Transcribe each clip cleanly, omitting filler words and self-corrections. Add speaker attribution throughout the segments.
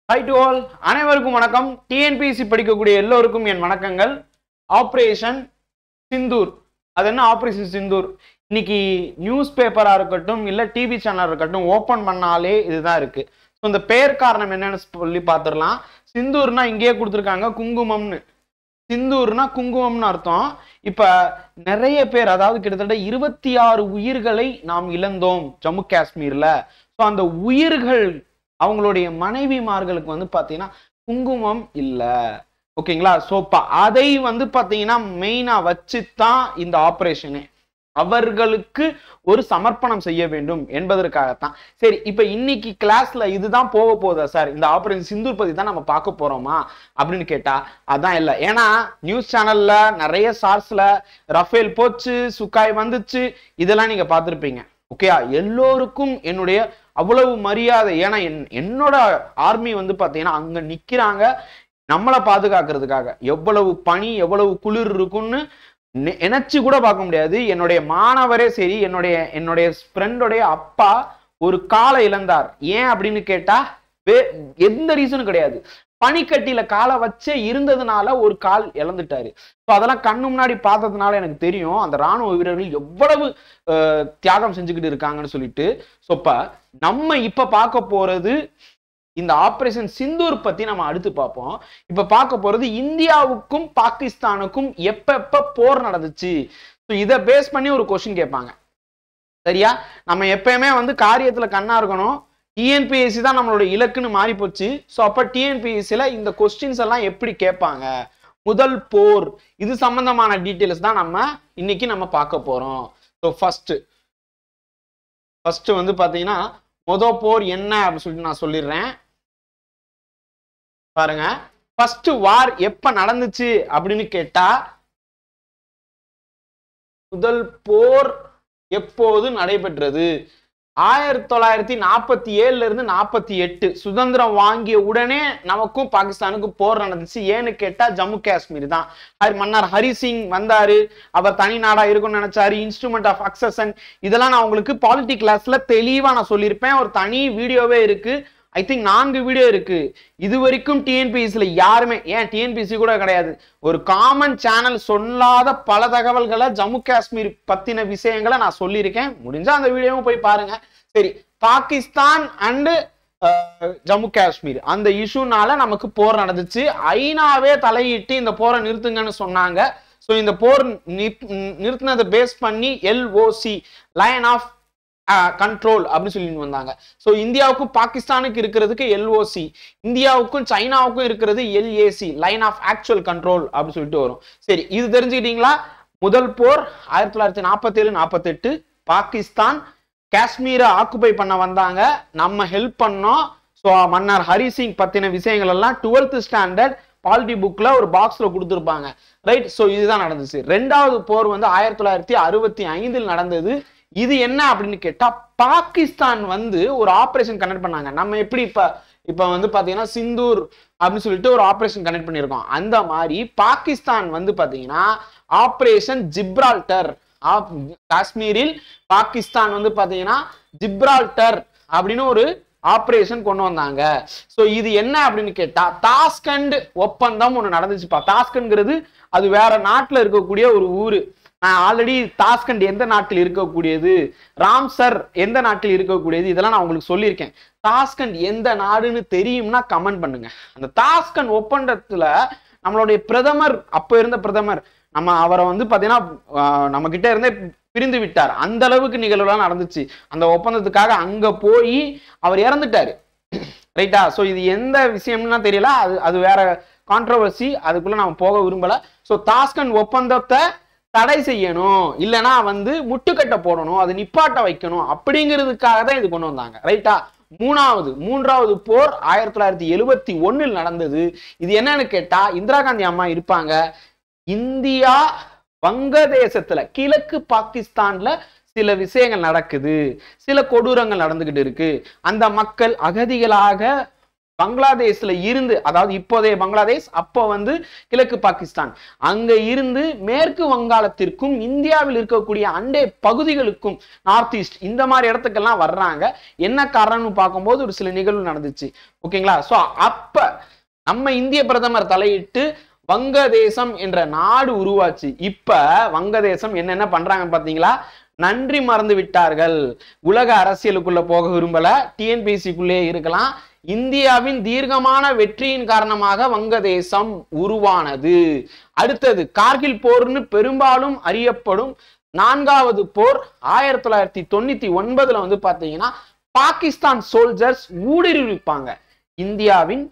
Speaker 1: High to all, அனைவருக்கும் வணக்கம். TNPSC படிக்கக்கூடிய எல்லோருக்கும் என் வணக்கங்கள். ஆப்ரேஷன் சிந்தூர், அது என்ன ஆப்ரேஷன் சிந்தூர்? இன்னைக்கு நியூஸ் பேப்பரா இருக்கட்டும் இல்ல டிவி சேனல் இருக்கட்டும் ஓபன் பண்ணாலே இதுதான் இருக்கு. ஸோ இந்த பெயர் காரணம் என்னன்னு சொல்லி பார்த்துடலாம். சிந்தூர்னா இங்கேயே கொடுத்துருக்காங்க குங்குமம்னு. சிந்தூர்னா குங்குமம்னு அர்த்தம். இப்ப நிறைய பேர், அதாவது கிட்டத்தட்ட 26 உயிர்களை நாம் இழந்தோம் ஜம்மு காஷ்மீர்ல. ஸோ அந்த உயிர்கள் அவங்களுடைய மனைவிமார்களுக்கு வந்து பாத்தீங்கன்னா குங்குமம் இல்ல, ஓகேங்களா? சோ அதை வந்து பாத்தீங்கன்னா மெயினா வச்சுதான் இந்த ஆபரேஷனே, அவர்களுக்கு ஒரு சமர்ப்பணம் செய்ய வேண்டும் என்பதற்காகத்தான். சரி, இப்ப இன்னைக்கு கிளாஸ்ல இதுதான் போக போதா சார், இந்த ஆபரேஷன் சிந்தூர் பத்தி தான் நம்ம பார்க்க போறோமா அப்படின்னு கேட்டா அதான் இல்ல. ஏன்னா நியூஸ் சேனல்ல நிறைய சார்ஸ்ல ரஃபேல் போச்சு, சுக்காய் வந்துச்சு, இதெல்லாம் நீங்க பார்த்திருப்பீங்க. ஓகேயா? எல்லோருக்கும் என்னுடைய அவ்வளவு மரியாதை. ஏன்னா என்னோட ஆர்மி வந்து பாத்தீங்கன்னா அங்க நிக்கிறாங்க நம்மளை பாதுகாக்கிறதுக்காக. எவ்வளவு பனி எவ்வளவு குளிர் இருக்குன்னு நினைச்சு கூட பார்க்க முடியாது. என்னுடைய மாணவரே சரி, என்னுடைய ஃப்ரெண்டோடைய அப்பா ஒரு காலை இழந்தார். ஏன் அப்படின்னு கேட்டா எந்த ரீசனும் கிடையாது, பனிக்கட்டியில காலை வச்சே இருந்ததுனால ஒரு கால் இழந்துட்டாரு. ஸோ அதெல்லாம் கண்ணு முன்னாடி பார்த்ததுனால எனக்கு தெரியும் அந்த ராணுவ வீரர்கள் எவ்வளவு தியாகம் செஞ்சுக்கிட்டு இருக்காங்கன்னு சொல்லிட்டு. ஸோ நம்ம இப்ப பார்க்க போறது இந்த ஆபரேஷன் சிந்தூர் பத்தி நம்ம அடுத்து பார்ப்போம். இப்ப பார்க்க போறது இந்தியாவுக்கும் பாகிஸ்தானுக்கும் எப்ப போர் நடந்துச்சு. ஸோ இதை பேஸ் பண்ணி ஒரு கொஸ்டின் கேட்பாங்க. சரியா? நம்ம எப்பயுமே வந்து காரியத்துல கண்ணா இருக்கணும். டிஎன்பிஎஸ்சி தான் நம்மளோட இலக்குன்னு மாறி போச்சு. ஸோ அப்ப டிஎன்பிஎஸ்சில இந்த கொஸ்டின்ஸ் எல்லாம் எப்படி கேட்பாங்க, முதல் போர், இது சம்பந்தமான டீட்டெயில்ஸ் தான் நம்ம இன்னைக்கு நம்ம பார்க்க போறோம். ஸோ ஃபர்ஸ்ட் வந்து பாத்தீங்கன்னா முதல் போர் என்ன அப்படின்னு சொல்லிட்டு நான் சொல்லிடுறேன். பாருங்க, ஃபர்ஸ்ட் வார் எப்ப நடந்துச்சு அப்படின்னு கேட்டா, முதல் போர் எப்போது நடைபெற்றது? 1947 இருந்து 48 சுதந்திரம் வாங்கிய உடனே நமக்கும் பாகிஸ்தானுக்கும் போர் நடந்துச்சு. ஏன்னு கேட்டா ஜம்மு காஷ்மீர் தான். மன்னர் ஹரி சிங் வந்தாரு, அவர் தனி நாடா இருக்கும்னு நினைச்சாரு. இன்ஸ்ட்ருமெண்ட் ஆஃப் அக்சஷன், இதெல்லாம் நான் உங்களுக்கு பாலிட்டி கிளாஸ்ல தெளிவா நான் சொல்லியிருப்பேன். ஒரு தனி வீடியோவே இருக்கு. ஐ திங்க் 4 வீடியோ இருக்கு. இது வரைக்கும் டிஎன்பிஎஸ்சில யாருமே, ஏன் டிஎன்பிஎஸ்சி கூட கிடையாது, ஒரு காமன் சேனல் சொல்லாத பல தகவல்களை ஜம்மு காஷ்மீர் பத்தின விஷயங்களை நான் சொல்லியிருக்கேன். முடிஞ்சா அந்த வீடியோவும் போய் பாருங்க. சரி, பாகிஸ்தான் அண்ட் ஜம்மு காஷ்மீர் அந்த இஷ்யூனால நமக்கு போர் நடந்துச்சு. ஐநாவே தலையிட்டு இந்த போரை நிறுத்துங்கன்னு சொன்னாங்க. ஸோ இந்த போர் நிறுத்தினதை பேஸ் பண்ணி எல்ஓசி, லைன் ஆஃப் கண்ட்ரோல் அப்படின்னு சொல்லி வந்தாங்க. ஸோ இந்தியாவுக்கும் பாகிஸ்தானுக்கு இருக்கிறதுக்கு எல்ஓசி, இந்தியாவுக்கும் சைனாவுக்கும் இருக்கிறது LAC, line of actual control அப்படின்னு சொல்லிட்டு வரும். சரி, இது தெரிஞ்சுக்கிட்டீங்களா? முதல் போர் 1947-48 பாகிஸ்தான் காஷ்மீரை ஆக்குபை பண்ண வந்தாங்க, நம்ம ஹெல்ப் பண்ணோம். ஸோ மன்னர் ஹரி சிங் பத்தின விஷயங்கள் எல்லாம் 12th ஸ்டாண்டர்ட் பாலிட்டி புக்ல ஒரு பாக்ஸ்ல கொடுத்துருப்பாங்க, ரைட்? ஸோ இதுதான் நடந்துச்சு. ரெண்டாவது போர் வந்து 1965 நடந்தது. இது என்ன அப்படின்னு கேட்டா, பாகிஸ்தான் வந்து ஒரு ஆபரேஷன் கண்டக்ட் பண்ணாங்க. நம்ம எப்படி இப்ப வந்து பாத்தீங்கன்னா சிந்தூர் அப்படின்னு சொல்லிட்டு ஒரு ஆபரேஷன் கண்டக்ட் பண்ணியிருக்கோம், அந்த மாதிரி பாகிஸ்தான் வந்து பாத்தீங்கன்னா ஆபரேஷன் ஜிப்ரால்டர், காஷ்மீரில் பாகிஸ்தான் வந்து பாத்தீங்கன்னா ஜிப்ரால்டர் அப்படின்னு ஒரு ஆபரேஷன் கொண்டு வந்தாங்க. சோ இது என்ன அப்படின்னு கேட்டா, தாஸ்கண்ட் ஒப்பந்தம் ஒண்ணு நடந்துச்சுப்பா. தாஸ்கண்ட்ங்கிறது அது வேற நாட்டுல இருக்கக்கூடிய ஒரு ஊரு. நான் ஆல்ரெடி தாஸ்கண்ட் எந்த நாட்டில் இருக்கக்கூடியது, ராம்சர் எந்த நாட்டில் இருக்கக்கூடியது, இதெல்லாம் நான் உங்களுக்கு சொல்லியிருக்கேன். தாஸ்கண்ட் எந்த நாடுன்னு தெரியும்னா கமெண்ட் பண்ணுங்க. அந்த தாஸ்கண்ட் ஒப்பந்தத்துல நம்மளுடைய பிரதமர், அப்ப இருந்த பிரதமர், நம்ம அவரை வந்து பாத்தீங்கன்னா நம்ம கிட்ட இருந்தே பிரிந்து விட்டார். அந்த அளவுக்கு நிகழ்வுலாம் நடந்துச்சு. அந்த ஒப்பந்தத்துக்காக அங்க போய் அவர் இறந்துட்டாரு, ரைட்டா? சோ இது எந்த விஷயம்னா தெரியல, அது வேற கான்ட்ரோவர்சி, அதுக்குள்ள நம்ம போக விரும்பல. சோ தாஸ்கண்ட் ஒப்பந்தத்தை தடை செய்யணும், இல்லைன்னா வந்து முட்டுக்கட்டை போடணும், அது நிப்பாட்ட வைக்கணும், அப்படிங்கிறதுக்காக தான் இது கொண்டு வந்தாங்க, ரைட்டா? மூன்றாவது போர் 1971 நடந்தது. இது என்னன்னு கேட்டா, இந்திரா காந்தி அம்மா இருப்பாங்க, இந்தியா வங்கதேசத்துல கிழக்கு பாகிஸ்தான்ல சில விஷயங்கள் நடக்குது, சில கொடூரங்கள் நடந்துகிட்டு இருக்கு, அந்த மக்கள் அகதிகளாக பங்களாதேஷ்ல இருந்து, அதாவது இப்போதைய பங்களாதேஷ், அப்போ வந்து கிழக்கு பாகிஸ்தான், அங்க இருந்து மேற்கு வங்காளத்திற்கும் இந்தியாவில் இருக்கக்கூடிய அண்டை பகுதிகளுக்கும் நார்த் ஈஸ்ட் இந்த மாதிரி இடத்துக்கெல்லாம் வர்றாங்க. என்ன காரணம்னு பார்க்கும்போது ஒரு சில நிகழ்வு நடந்துச்சு. ஓகேங்களா? சோ அப்ப நம்ம இந்திய பிரதமர் தலையிட்டு வங்கதேசம் என்ற நாடு உருவாச்சு. இப்ப வங்கதேசம் என்னென்ன பண்றாங்க பாத்தீங்களா? நன்றி மறந்து விட்டார்கள். உலக அரசியலுக்குள்ள போக விரும்பல, டிஎன்பிஎஸ்சிக்குள்ளே இருக்கலாம். இந்தியாவின் தீர்க்கமான வெற்றியின் காரணமாக வங்கதேசம் உருவானது. அடுத்தது கார்கில் போர்னு பெரும்பாலும் அறியப்படும் 4வது போர் 1999 வந்து பாத்தீங்கன்னா பாகிஸ்தான் சோல்ஜர்ஸ் ஊடுருவிப்பாங்க இந்தியாவின்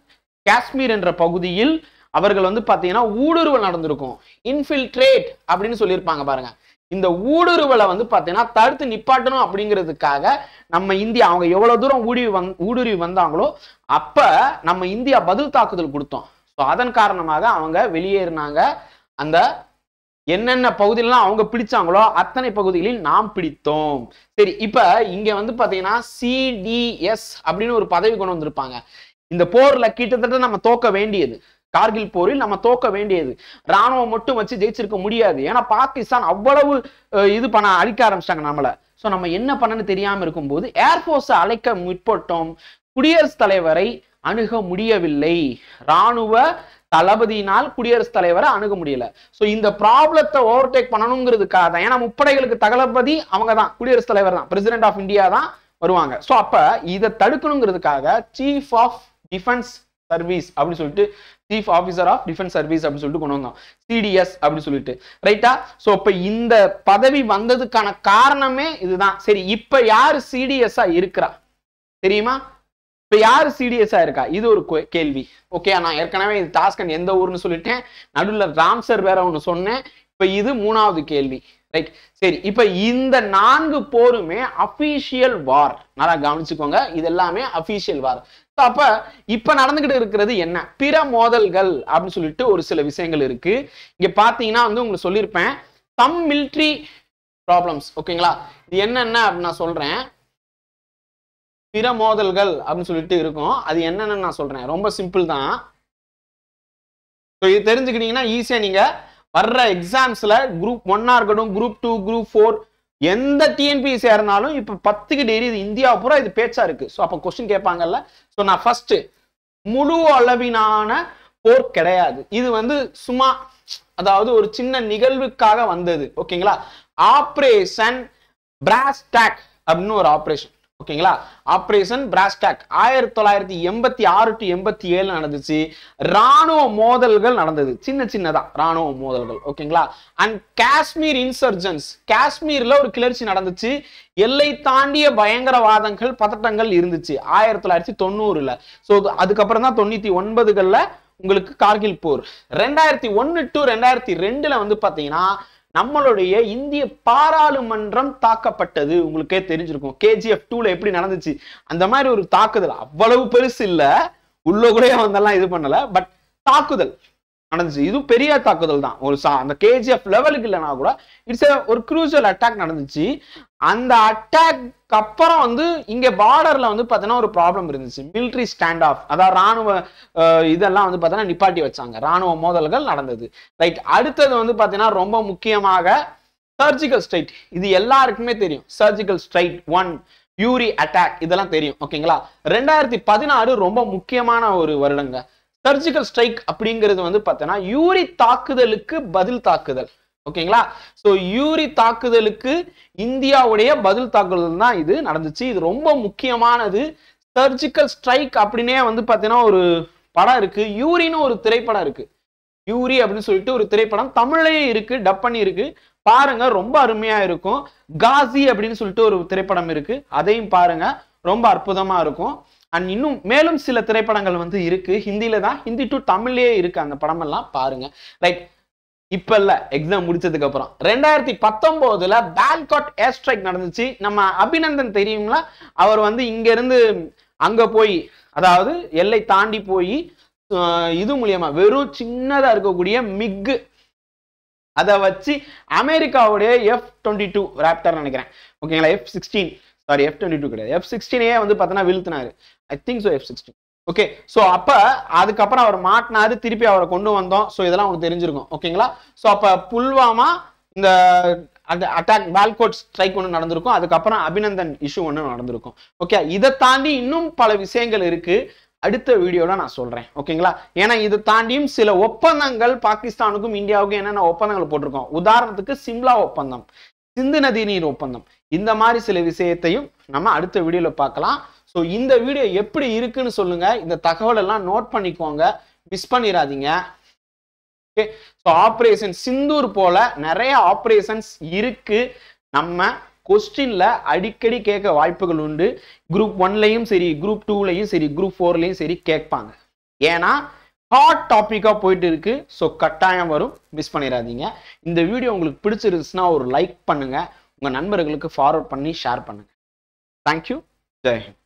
Speaker 1: காஷ்மீர் என்ற பகுதியில். அவர்கள் வந்து பாத்தீங்கன்னா ஊடுருவல் நடந்திருக்கும். இன்ஃபில்ட்ரேட் அப்படின்னு சொல்லியிருப்பாங்க பாருங்க. இந்த ஊடுருவலை வந்து பாத்தீங்கன்னா தடுத்து நிப்பாட்டணும் அப்படிங்கிறதுக்காக நம்ம இந்தியா, அவங்க எவ்வளவு தூரம் ஊடுருவி வந்தாங்களோ அப்ப நம்ம இந்தியா பதில் தாக்குதல் கொடுத்தோம். ஸோ அதன் காரணமாக அவங்க வெளியேறினாங்க. அந்த என்னென்ன பகுதியிலாம் அவங்க பிடிச்சாங்களோ அத்தனை பகுதிகளில் நாம் பிடித்தோம். சரி, இப்ப இங்க வந்து பாத்தீங்கன்னா சிடிஎஸ் அப்படின்னு ஒரு பதவி கொண்டு வந்திருப்பாங்க. இந்த போர்ல கிட்டத்தட்ட நம்ம தோக்க வேண்டியது, கார்கில் போரில் நம்ம தோக்க வேண்டியது, ராணுவம் மட்டும் வச்சு ஜெயிச்சிருக்க முடியாது. ஏன்னா பாகிஸ்தான் அவ்வளவு இது பண்ண அழிக்க ஆரம்பிச்சிட்டாங்க நம்மள. சோ நம்ம என்ன பண்ணன்னு தெரியாம இருக்கும்போது ஏர்போர்ஸ் அழைக்க முற்பட்டோம். குடியரசுத் தலைவரை அணுக முடியவில்லை. ராணுவ தளபதியினால் குடியரசுத் தலைவரை அணுக முடியல. சோ இந்த ப்ராப்ளத்தை ஓவர்டேக் பண்ணணுங்கிறதுக்காக தான். ஏன்னா முப்படைகளுக்கு தளபதி அவங்க தான், குடியரசுத் தலைவர் தான், பிரசிடென்ட் ஆஃப் இந்தியா தான் வருவாங்க. சோ அப்ப இதை தடுக்கணுங்கிறதுக்காக சீஃப் ஆஃப் டிஃபென்ஸ் சர்வீஸ் அப்படின்னு சொல்லிட்டு, chief officer of defence service அப்படின்னு சொல்லிட்டு கொண்டு வந்தோம், சிடிஎஸ் அப்படின்னு சொல்லிட்டு. ரைட்டா? சோ இப்ப இந்த பதவி வந்ததுக்கான காரணமே இதுதான். சரி, இப்ப யாரு சிடிஎஸ்ஆ இருக்கிறா தெரியுமா? இப்ப யாரு சிடிஎஸ்ஆ இருக்கா? இது ஒரு கேள்வி. ஓகே, நான் ஏற்கனவே இது டாஸ்கன் எந்த ஊர்னு சொல்லிட்டேன், நடுவில் ராம்சர் வேற ஒன்னு சொன்னேன். இப்ப இது 3வது கேள்வி. ரைட்? சரி, இப்ப இந்த 4 போருமே அபிஷியல் வார். நல்லா கவனிச்சுக்கோங்க, இது எல்லாமே அபிஷியல் வார். அப்ப இப்ப நடந்துகிட்டு இருக்கிறது என்ன? பிற மோதல்கள் அப்படின்னு சொல்லிட்டு ஒரு சில விஷயங்கள் இருக்கு. இங்க பாத்தீங்கன்னா வந்து உங்களுக்கு சொல்லியிருப்பேன், சம் மிலிட்டரி ப்ராப்ளம்ஸ். ஓகேங்களா? இது என்னென்ன அப்படின்னு நான் சொல்றேன். பிற மோதல்கள் அப்படின்னு சொல்லிட்டு இருக்கும். அது என்னன்னு நான் சொல்றேன். ரொம்ப சிம்பிள் தான். இது தெரிஞ்சுக்கிட்டீங்கன்னா ஈஸியா நீங்க வர்ற எக்ஸாம்ஸ்ல குரூப் 1 இருக்கட்டும், குரூப் 2, குரூப் 4 எந்த டிஎன்பிஎஸ்சி இருந்தாலும் இப்ப 10க்கு டெய்லி இது இந்தியா பூரா இது பேச்சா இருக்கு. ஸோ அப்ப கொஸ்டின் கேட்பாங்கல்ல. ஸோ நான் ஃபர்ஸ்ட் முழு அளவிலான போர் கிடையாது. இது வந்து சும்மா, அதாவது ஒரு சின்ன நிகழ்வுக்காக வந்தது. ஓகேங்களா? ஆபரேஷன் பிராஸ்டாக் அப்படின்னு ஒரு ஆபரேஷன். ஓகேங்களா? ஆபரேஷன் பிராஸ்டாக் 1986 to 87 நடந்துச்சு. ராணுவ மோதல்கள் நடந்தது, சின்ன சின்னதா ராணுவ மோதல்கள். ஓகேங்களா? அண்ட் காஷ்மீர் இன்சர்ஜன்ஸ், காஷ்மீர்ல ஒரு கிளர்ச்சி நடந்துச்சு. எல்லை தாண்டிய பயங்கரவாதங்கள், பதட்டங்கள் இருந்துச்சு 1990ல. ஸோ அதுக்கப்புறம் தான் 99கள்ல உங்களுக்கு கார்கில் போர். 2001 to 2002ல வந்து பாத்தீங்கன்னா நம்மளுடைய இந்திய பாராளுமன்றம் தாக்கப்பட்டது. உங்களுக்கே தெரிஞ்சிருக்கும் KGF 2ல எப்படி நடந்துச்சு. அந்த மாதிரி ஒரு தாக்குதல், அவ்வளவு பெருசு இல்ல, உள்ள கூட வந்தெல்லாம் இது பண்ணல, பட் தாக்குதல் நடந்துச்சு. இது பெரிய தாக்குதல் தான். ஒரு அந்த KGF லெவலுக்கு இல்லைனா கூட இட்ஸ் ஒரு க்ரூஷியல் அட்டாக் நடந்துச்சு. அந்த அட்டாக் அப்புறம் வந்து இங்க பார்டர்ல வந்து பாத்தீங்கன்னா ஒரு ப்ராப்ளம் இருந்துச்சு. மிலிட்டரி ஸ்டாண்ட் ஆஃப், அதாவது ராணுவ இதெல்லாம் வந்து பாத்தீங்கன்னா நிப்பாட்டி வச்சாங்க. ராணுவ மோதல்கள் நடந்தது. ரைட்? அடுத்தது வந்து பாத்தீங்கன்னா ரொம்ப முக்கியமாக சர்ஜிக்கல் ஸ்ட்ரைக். இது எல்லாருக்குமே தெரியும். சர்ஜிக்கல் ஸ்ட்ரைக் 1, யூரி அட்டாக், இதெல்லாம் தெரியும். ஓகேங்களா? 2016 ரொம்ப முக்கியமான ஒரு வருடங்க. சர்ஜிக்கல் ஸ்ட்ரைக் அப்படிங்கிறது வந்து பார்த்தீங்கன்னா யூரி தாக்குதலுக்கு பதில் தாக்குதல். ஓகேங்களா? ஸோ யூரி தாக்குதலுக்கு இந்தியாவுடைய பதில் தாக்குதல் தான் இது நடந்துச்சு. இது ரொம்ப முக்கியமானது. சர்ஜிக்கல் ஸ்ட்ரைக் அப்படின்னே வந்து பார்த்தீங்கன்னா ஒரு படம் இருக்கு, யூரின்னு ஒரு திரைப்படம் இருக்கு. யூரி அப்படின்னு சொல்லிட்டு ஒரு திரைப்படம் தமிழ்லயே இருக்கு, டப் பண்ணி இருக்கு, பாருங்க, ரொம்ப அருமையா இருக்கும். காசி அப்படின்னு சொல்லிட்டு ஒரு திரைப்படம் இருக்கு, அதையும் பாருங்க, ரொம்ப அற்புதமா இருக்கும். அண்ட் இன்னும் மேலும் சில திரைப்படங்கள் வந்து இருக்கு, ஹிந்தியில தான், ஹிந்தி டு தமிழ்லயே இருக்கு அந்த படம் எல்லாம் பாருங்க. ரைட்? இப்ப இல்ல, எக்ஸாம் முடிச்சதுக்கு அப்புறம் 2019ல பால்கோட் ஏர் ஸ்ட்ரைக் நடந்துச்சு. நம்ம அபிநந்தன் தெரியுங்களா? அவர் வந்து இங்க இருந்து அங்க போய், அதாவது எல்லை தாண்டி போய் இது மூலியமா வெறும் சின்னதா இருக்கக்கூடிய மிக் அதை வச்சு அமெரிக்காவுடைய F-22 ராப்டர் நினைக்கிறேன். ஓகேங்களா? F-16, சாரி F-22 கிடையாது, F-16 வந்து பார்த்தோன்னா வீழ்த்தினாரு. I think so F-16. Okay, so அப்ப அதுக்கப்புறம் அவர் மாட்டினாரு, திருப்பி அவரை கொண்டு வந்தோம். ஸோ இதெல்லாம் உங்களுக்கு தெரிஞ்சிருக்கும். ஓகேங்களா? ஸோ அப்ப புல்வாமா இந்த அட்டாக் பால்கோட் ஸ்ட்ரைக் ஒன்று நடந்திருக்கும். அதுக்கப்புறம் அபிநந்தன் இஷ்யூ ஒன்று நடந்திருக்கும். ஓகே, இதை தாண்டி இன்னும் பல விஷயங்கள் இருக்கு. அடுத்த வீடியோல நான் சொல்றேன். ஓகேங்களா? ஏன்னா இதை தாண்டியும் சில ஒப்பந்தங்கள் பாகிஸ்தானுக்கும் இந்தியாவுக்கும் என்னென்ன ஒப்பந்தங்கள் போட்டிருக்கோம். உதாரணத்துக்கு சிம்லா ஒப்பந்தம், சிந்து நதி நீர் ஒப்பந்தம், இந்த மாதிரி சில விஷயத்தையும் நம்ம அடுத்த வீடியோல பார்க்கலாம். ஸோ இந்த வீடியோ எப்படி இருக்குன்னு சொல்லுங்க. இந்த தகவல் எல்லாம் நோட் பண்ணிக்கோங்க, மிஸ் பண்ணிடாதீங்க. ஓகே, ஸோ ஆப்ரேஷன் சிந்தூர் போல நிறைய ஆப்ரேஷன்ஸ் இருக்கு. நம்ம கொஸ்டின்ல அடிக்கடி கேட்க வாய்ப்புகள் உண்டு. குரூப் 1லயும் சரி, குரூப் 2லயும் சரி, குரூப் 4லயும் சரி கேட்பாங்க. ஏன்னா ஹாட் டாபிக்கா போயிட்டு இருக்கு. ஸோ கட்டாயம் வரும், மிஸ் பண்ணிடாதீங்க. இந்த வீடியோ உங்களுக்கு பிடிச்சிருந்துச்சுன்னா ஒரு லைக் பண்ணுங்க, உங்க நண்பர்களுக்கு ஃபார்வர்ட் பண்ணி ஷேர் பண்ணுங்க. தேங்க்யூ. ஜெய் ஹிந்த்.